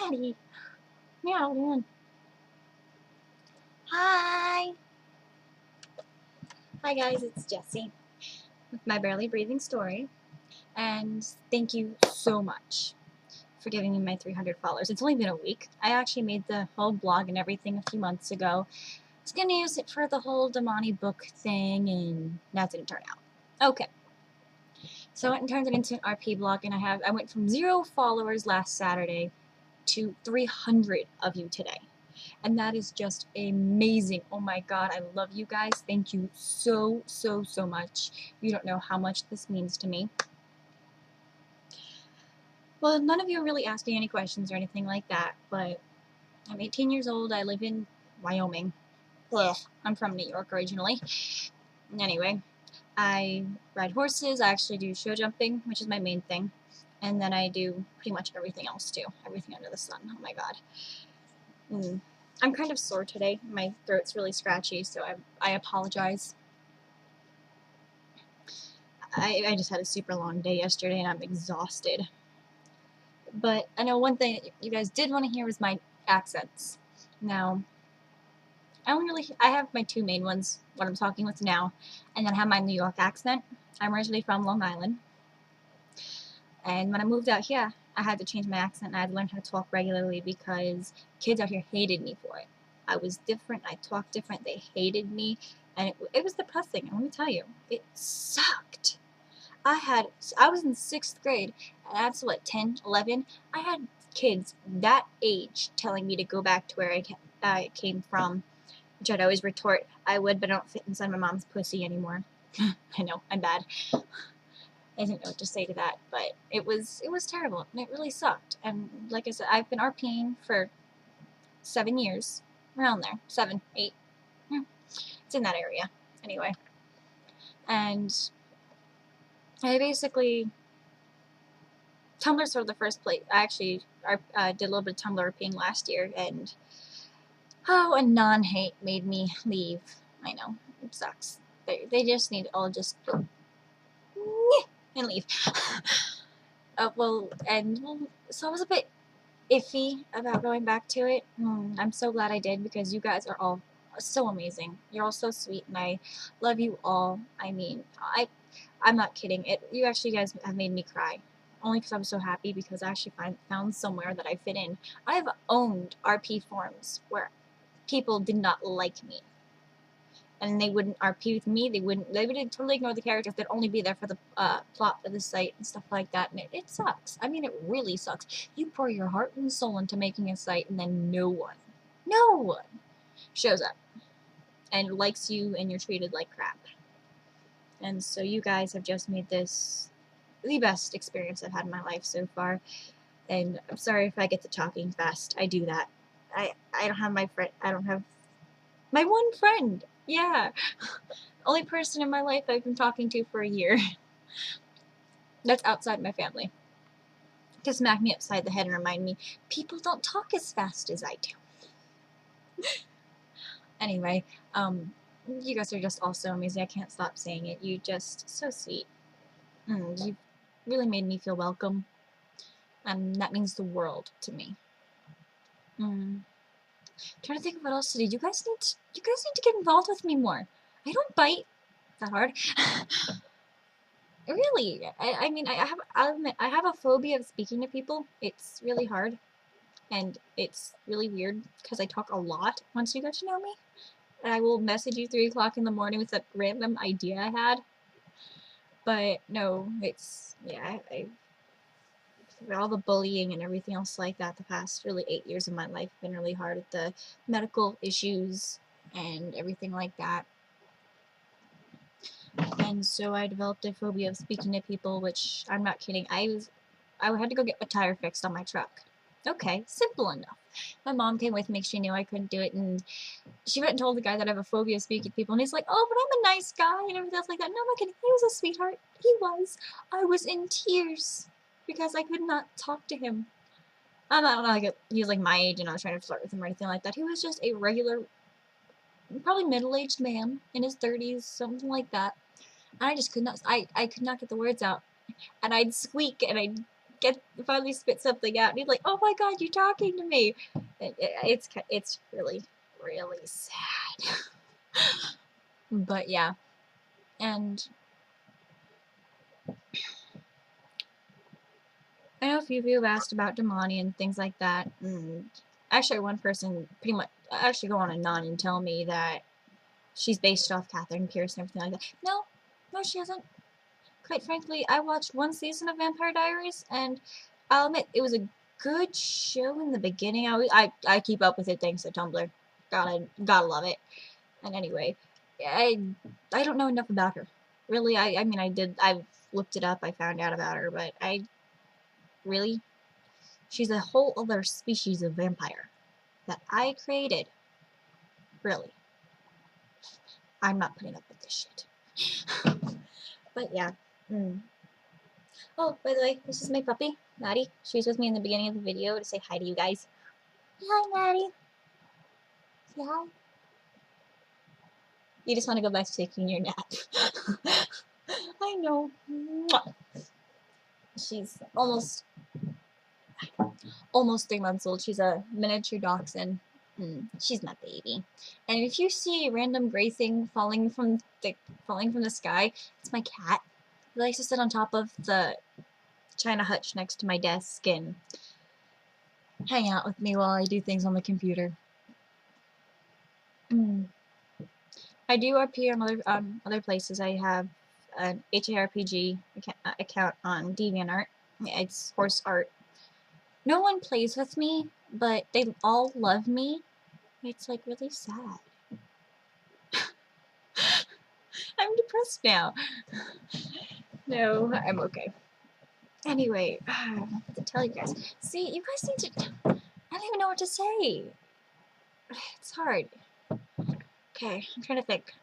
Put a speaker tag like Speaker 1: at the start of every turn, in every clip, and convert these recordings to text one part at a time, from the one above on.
Speaker 1: Maddie. Meow, man. Hi. Hi guys, it's Jessie with my Barely Breathing story. And thank you so much for giving me my 300 followers. It's only been a week. I actually made the whole blog and everything a few months ago. I was going to use it for the whole Damani book thing, and that didn't turn out. Okay. So I went and turned it into an RP blog, and I went from 0 followers last Saturday to 300 of you today. And that is just amazing. Oh my god, I love you guys. Thank you so much. You don't know how much this means to me. Well, none of you are really asking any questions or anything like that, but I'm 18 years old. I live in Wyoming. Ugh, I'm from New York originally. Anyway, I ride horses. I actually do show jumping, which is my main thing. And then I do pretty much everything else too. Everything under the sun. Oh my god. I'm kind of sore today. My throat's really scratchy, so I apologize. I just had a super long day yesterday, and I'm exhausted. But I know one thing that you guys did want to hear was my accents. Now, I have my 2 main ones, what I'm talking with now, and then I have my New York accent. I'm originally from Long Island. And when I moved out here, I had to change my accent, and I had to learn how to talk regularly because kids out here hated me for it. I was different, I talked different, they hated me, and it was depressing, and let me tell you, it sucked. I was in 6th grade, and that's what, 10, 11? I had kids that age telling me to go back to where I came from, which I'd always retort, I would, but I don't fit inside my mom's pussy anymore. I know, I'm bad. I didn't know what to say to that, but it was terrible, and it really sucked. And like I said, I've been RPing for 7 years, around there, 7, 8. It's in that area, anyway. And I basically, Tumblr's sort of the first place. I actually did a little bit of Tumblr RPing last year, and a non-hate made me leave. I know, it sucks. They just need to all just go and leave. So I was a bit iffy about going back to it. I'm so glad I did, because you guys are all so amazing. You're all so sweet, and I love you all. I mean, I'm not kidding. You guys have made me cry. Only because I'm so happy because I actually found somewhere that I fit in. I've owned RP forums where people did not like me, and they wouldn't RP with me. They would totally ignore the characters. They'd only be there for the plot of the site and stuff like that. And it sucks. I mean, it really sucks. You pour your heart and soul into making a site, and then no one shows up and likes you, and you're treated like crap. And so you guys have just made this the best experience I've had in my life so far. And I'm sorry if I get to talking fast. I do that. I don't have my friend. I don't have my one friend. Yeah. Only person in my life I've been talking to for a year. That's outside my family. To smack me upside the head and remind me, people don't talk as fast as I do. Anyway, you guys are just all so amazing. I can't stop saying it. You just so sweet. You really made me feel welcome. And that means the world to me. Trying to think of what else to do. You guys need to get involved with me more. I don't bite that hard. Really, I mean, I'll admit, I have a phobia of speaking to people. It's really hard, and it's really weird because I talk a lot once you get to know me. And I will message you 3 o'clock in the morning with a random idea I had. But no, yeah, all the bullying and everything else like that, the past really 8 years of my life have been really hard, with the medical issues and everything like that. And so I developed a phobia of speaking to people, which I'm not kidding. I had to go get a tire fixed on my truck. Okay, simple enough. My mom came with me because she knew I couldn't do it, and she went and told the guy that I have a phobia of speaking to people, and he's like, oh, but I'm a nice guy, and everything else like that. No, I'm not kidding. He was a sweetheart. He was. I was in tears because I could not talk to him. I'm not like he was like my age, and I was trying to flirt with him or anything like that. He was just a regular, probably middle-aged man in his 30s, something like that. And I just could not. I could not get the words out, and I'd squeak and I'd finally spit something out, and he's like, "Oh my God, you're talking to me!" It's really sad. But yeah, and I know a few of you have asked about Damani and things like that. And actually, one person pretty much actually go on and on and tell me that she's based off Catherine Pierce and everything like that. No, she isn't. Quite frankly, I watched one season of Vampire Diaries, and I'll admit it was a good show in the beginning. I keep up with it thanks to Tumblr. Gotta love it. And anyway, I don't know enough about her. Really, I mean I've looked it up. I found out about her, but really, she's a whole other species of vampire that I created. Really, I'm not putting up with this shit. But yeah. Oh, by the way, this is my puppy, Maddie. She was with me in the beginning of the video to say hi to you guys. Hi, Maddie. Say hi. You just want to go back to taking your nap. I know. She's almost 3 months old. She's a miniature dachshund. She's my baby. And if you see a random gray thing falling from the sky, it's my cat. He likes to sit on top of the china hutch next to my desk and hang out with me while I do things on the computer. I do appear on other places. I have an HARPG account on DeviantArt. It's horse art. No one plays with me, but they all love me. It's like really sad. I'm depressed now. No, I'm okay. Anyway, I have to tell you guys. See, you guys need to. I don't even know what to say. It's hard. Okay, I'm trying to think.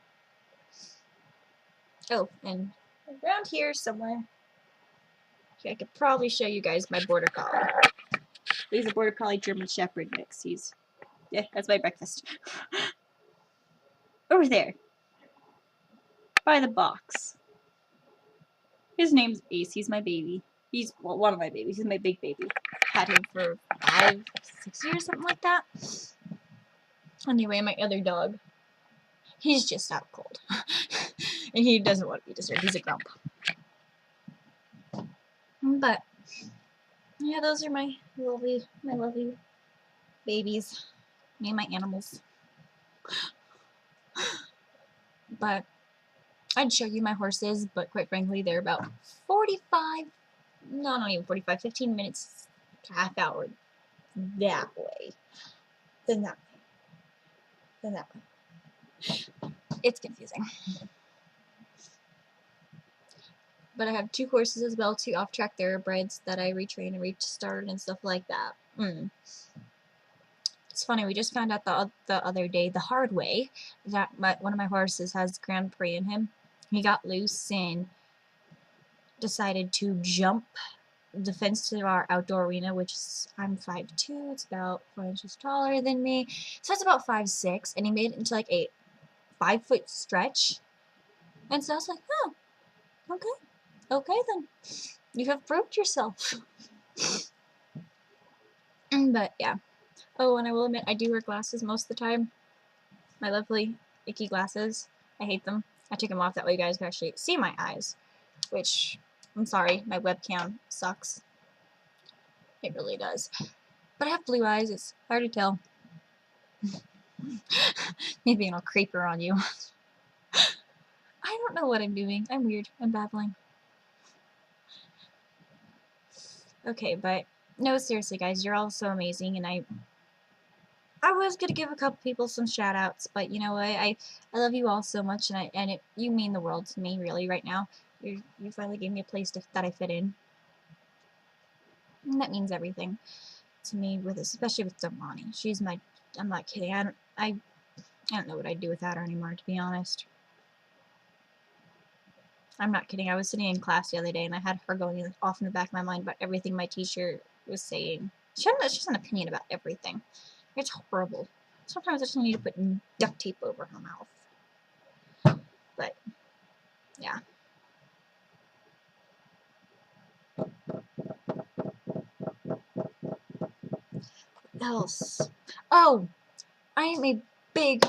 Speaker 1: Oh, and around here somewhere. Okay, I could probably show you guys my border collie. He's a border collie German Shepherd mix. Yeah, that's my breakfast. Over there. By the box. His name's Ace. He's my baby. He's, well, one of my babies. He's my big baby. Had him for 5, 6 years, something like that. Anyway, my other dog. He's just out cold. And he doesn't want to be disturbed. He's a grump. But, yeah, those are my lovely babies. Me and my animals. But I'd show you my horses, but quite frankly, they're about 45, no, not even 45, 15 minutes to half hour that way. Then that way. Then that way. It's confusing. But I have 2 horses as well, 2 off-track thoroughbreds that I retrain and restart and stuff like that. It's funny, we just found out the other day, the hard way, that one of my horses has Grand Prix in him. He got loose and decided to jump the fence to our outdoor arena, which is, I'm 5'2", it's about 4 inches taller than me, so it's about 5'6", and he made it into like a 5-foot stretch. And so I was like, oh, okay then, you have proved yourself. But yeah. Oh, and I will admit, I do wear glasses most of the time. My lovely, icky glasses. I hate them. I take them off, that way you guys can actually see my eyes. Which, I'm sorry, my webcam sucks. It really does. But I have blue eyes, it's hard to tell. Maybe an old creeper on you. I don't know what I'm doing. I'm weird. I'm babbling. Okay, but no, seriously, guys, you're all so amazing, and I was gonna give a couple people some shout outs, but you know what? I love you all so much, and you mean the world to me, really, right now. You finally gave me a place that I fit in. And that means everything to me, especially with Damani. She's my, I'm not kidding. I don't know what I'd do without her anymore, to be honest. I'm not kidding. I was sitting in class the other day, and I had her going off in the back of my mind about everything my teacher was saying. She has an opinion about everything. It's horrible. Sometimes I just need to put duct tape over her mouth. But, yeah. else? Oh, I am a big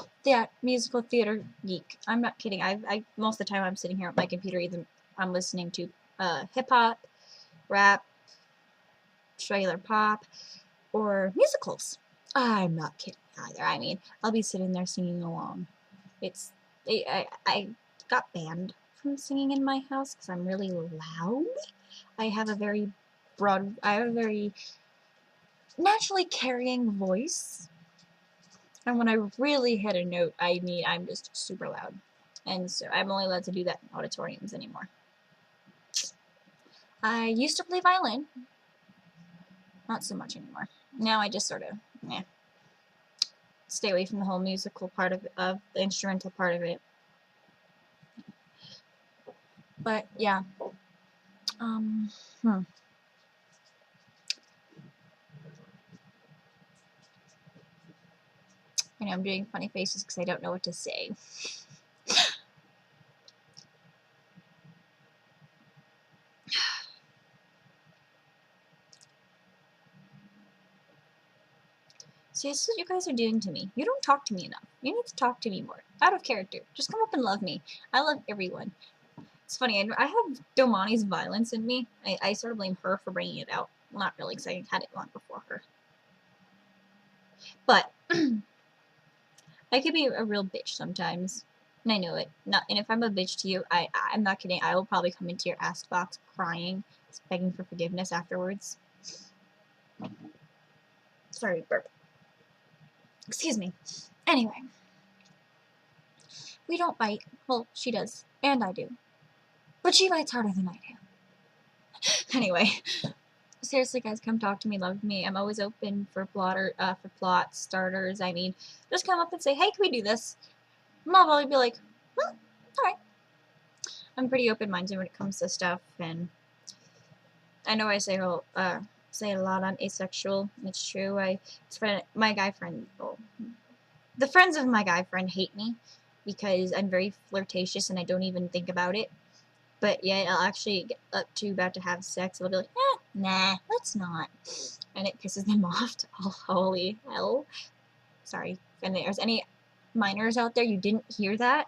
Speaker 1: musical theater geek. I'm not kidding. I most of the time I'm sitting here at my computer, either I'm listening to hip hop, rap, trailer pop, or musicals. I'm not kidding either. I mean, I'll be sitting there singing along. It's I got banned from singing in my house because I'm really loud. I have a very naturally carrying voice, and when I really hit a note, I'm just super loud, and so I'm only allowed to do that in auditoriums anymore. I used to play violin, not so much anymore. Now I just sort of stay away from the whole musical part of the instrumental part of it. But yeah, I know I'm doing funny faces because I don't know what to say. See, this is what you guys are doing to me. You don't talk to me enough. You need to talk to me more. Out of character. Just come up and love me. I love everyone. It's funny, I have Domani's violence in me. I sort of blame her for bringing it out. Well, not really, because I had it long before her. But I could be a real bitch sometimes. And I know it. And if I'm a bitch to you, I'm not kidding. I will probably come into your ass box crying, begging for forgiveness afterwards. Sorry, burp. Excuse me. Anyway. We don't bite. Well, she does. And I do. But she bites harder than I do. Anyway. Seriously, guys, come talk to me, love me. I'm always open for plot starters. I mean, just come up and say, hey, can we do this? And I'll probably be like, well, alright. I'm pretty open-minded when it comes to stuff, and I know I say a lot, I'm asexual, and it's true. My guy friend, the friends of my guy friend hate me because I'm very flirtatious and I don't even think about it. But yeah, I'll actually get up to about to have sex, and I'll be like, nah, let's not. And it pisses them off. Holy hell. Sorry. And there's any minors out there, you didn't hear that?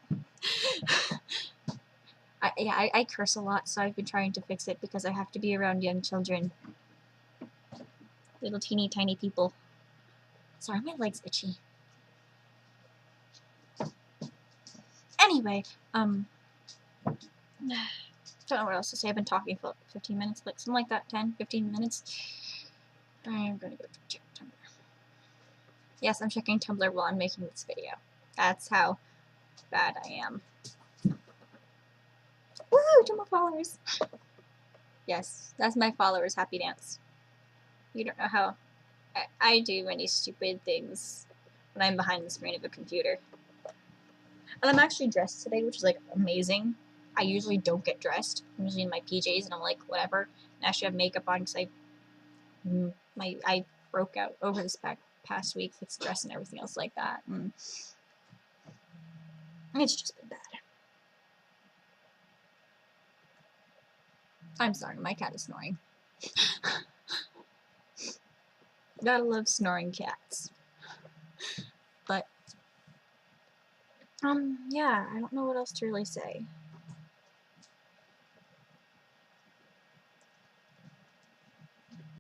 Speaker 1: I curse a lot, so I've been trying to fix it because I have to be around young children. Little teeny tiny people. Sorry, my leg's itchy. Anyway, don't know what else to say. I've been talking for 15 minutes, like something like that, 10, 15 minutes. I'm gonna go check Tumblr. Yes, I'm checking Tumblr while I'm making this video. That's how bad I am. Woohoo! 2 more followers! Yes, that's my followers' happy dance. You don't know how I do many stupid things when I'm behind the screen of a computer. And I'm actually dressed today, which is like amazing. I usually don't get dressed. I'm usually in my PJs and I'm like, whatever. And I actually have makeup on because I broke out over this past week with stress and everything else like that. And it's just been bad. I'm sorry, my cat is snoring. Gotta love snoring cats. But yeah, I don't know what else to really say.